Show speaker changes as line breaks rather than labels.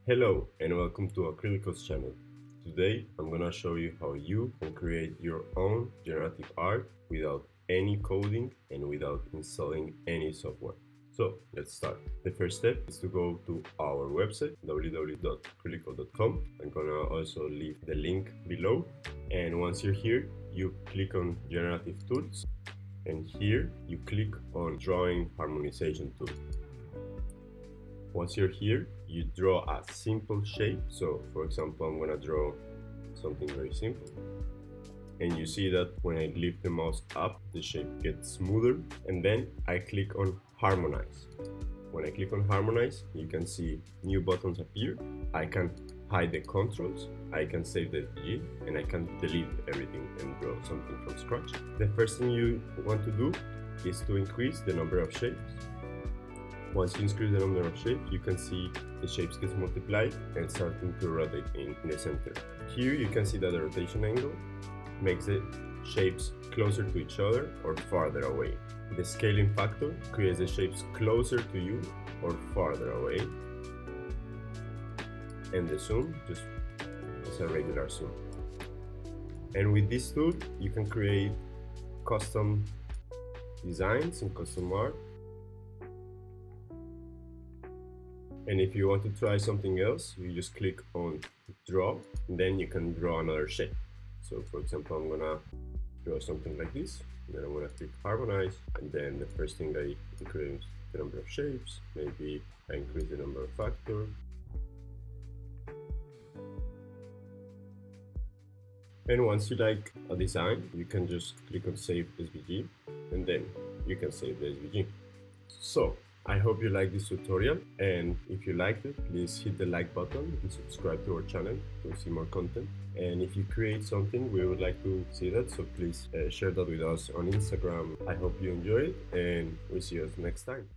Hello and welcome to Acrylicode's channel. Today I'm gonna show you how you can create your own generative art without any coding and without installing any software. So let's start. The first step is to go to our website www.acrylicode.com. I'm gonna also leave the link below, and once you're here you click on Generative Tools, and here you click on Drawing Harmonization tool. Once you're here, you draw a simple shape. So for example, I'm gonna draw something very simple. And you see that when I lift the mouse up, the shape gets smoother. And then I click on Harmonize. When I click on Harmonize, you can see new buttons appear. I can hide the controls, I can save the SVG, and I can delete everything and draw something from scratch. The first thing you want to do is to increase the number of shapes. Once you increase the number of shapes, you can see the shapes get multiplied and starting to rotate in the center. Here you can see that the rotation angle makes the shapes closer to each other or farther away. The scaling factor creates the shapes closer to you or farther away. And the zoom just is a regular zoom. And with this tool, you can create custom designs and custom art. And if you want to try something else, you just click on draw, and then you can draw another shape. So for example, I'm gonna draw something like this, and then I'm gonna click harmonize, and then the first thing I increase the number of shapes, maybe I increase the number of factor. And once you like a design, you can just click on save SVG, and then you can save the SVG. So I hope you liked this tutorial, and if you liked it, please hit the like button and subscribe to our channel to see more content. And if you create something, we would like to see that, so please share that with us on Instagram. I hope you enjoy it, and we'll see you next time.